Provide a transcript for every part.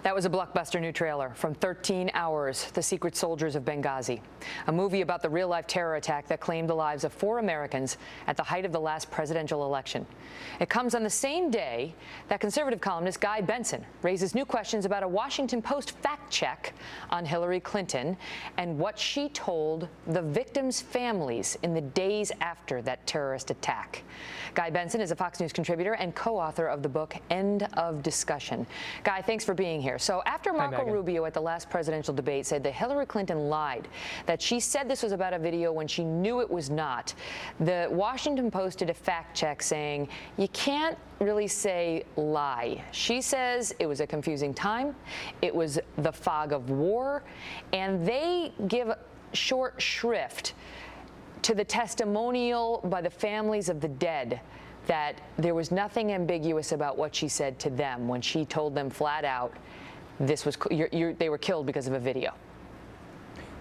That was a blockbuster new trailer from 13 Hours, The Secret Soldiers of Benghazi, a movie about the real-life terror attack that claimed the lives of 4 Americans at the height of the last presidential election. It comes on the same day that conservative columnist Guy Benson raises new questions about a Washington Post fact check on Hillary Clinton and what she told the victims' families in the days after that terrorist attack. Guy Benson is a Fox News contributor and co-author of the book End of Discussion. Guy, thanks for being here. So after Marco Rubio at the last presidential debate said that Hillary Clinton lied, that she said this was about a video when she knew it was not, the Washington Post did a fact check saying you can't really say lie. She says it was a confusing time, it was the fog of war, and they give short shrift to the testimonial by the families of the dead that there was nothing ambiguous about what she said to them when she told them flat out this was they were killed because of a video.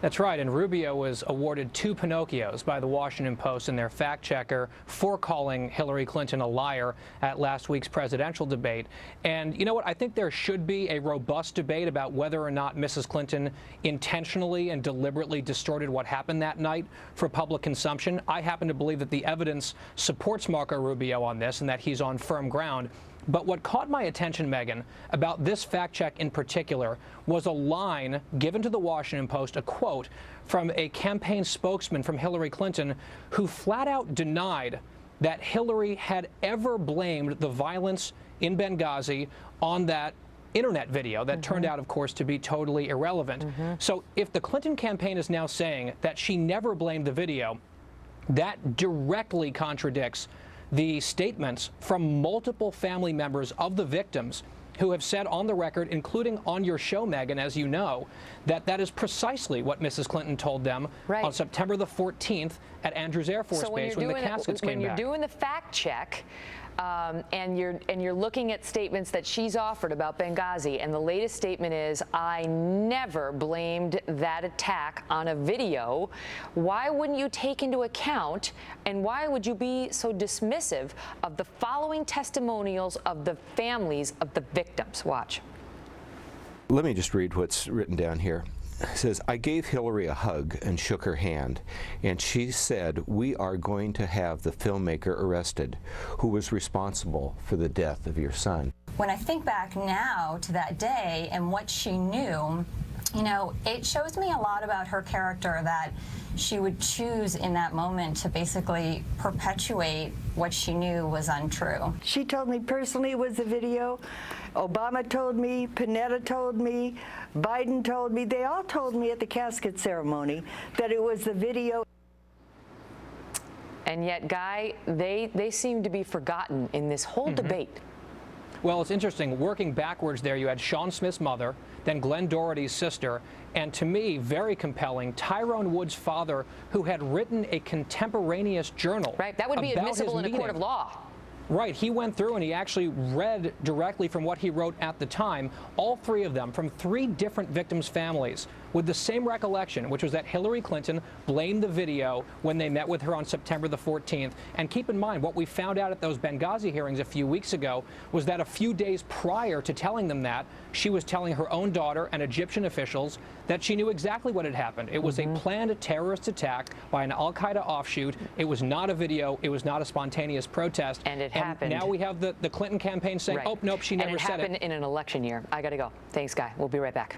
That's right, and Rubio was awarded 2 Pinocchios by the Washington Post and their fact checker for calling Hillary Clinton a liar at last week's presidential debate. And you know what? I think there should be a robust debate about whether or not Mrs. Clinton intentionally and deliberately distorted what happened that night for public consumption. I happen to believe that the evidence supports Marco Rubio on this and that he's on firm ground. But what caught my attention, Megan, about this fact check in particular was a line given to the Washington Post, a quote from a campaign spokesman from Hillary Clinton who flat out denied that Hillary had ever blamed the violence in Benghazi on that internet video that turned out, of course, to be totally irrelevant. So if the Clinton campaign is now saying that she never blamed the video, that directly contradicts the statements from multiple family members of the victims who have said on the record, including on your show, Megan, as you know, that that is precisely what Mrs. Clinton told them on September the 14th at Andrews Air Force Base when the caskets came back. When you're doing the fact check, and you're looking at statements that she's offered about Benghazi, and the latest statement is, I never blamed that attack on a video. Why wouldn't you take into account, and why would you be so dismissive of the following testimonials of the families of the victims? Watch. Let me just read what's written down here. It says, I gave Hillary a hug and shook her hand, and she said, we are going to have the filmmaker arrested who was responsible for the death of your son. When I think back now to that day and what she knew, you know, it shows me a lot about her character, that she would choose in that moment to basically perpetuate what she knew was untrue. She told me personally it was a video. Obama told me, Panetta told me, Biden told me, they all told me at the casket ceremony that it was the video. And yet, Guy, they seem to be forgotten in this whole debate. Well, it's interesting. Working backwards there, you had Sean Smith's mother, then Glenn Doherty's sister, and to me, very compelling, Tyrone Wood's father, who had written a contemporaneous journal. Right, that would be admissible in a court of law. Right, he went through and he actually read directly from what he wrote at the time, all 3 of them from 3 different victims' families, with the same recollection, which was that Hillary Clinton blamed the video when they met with her on September the 14th. And keep in mind, what we found out at those Benghazi hearings a few weeks ago was that a few days prior to telling them that, she was telling her own daughter and Egyptian officials that she knew exactly what had happened. It was a planned terrorist attack by an al-Qaeda offshoot. It was not a video. It was not a spontaneous protest. And it happened. Now we have the Clinton campaign saying, oh, nope, she never said it. And it happened in an election year. I got to go. Thanks, Guy. We'll be right back.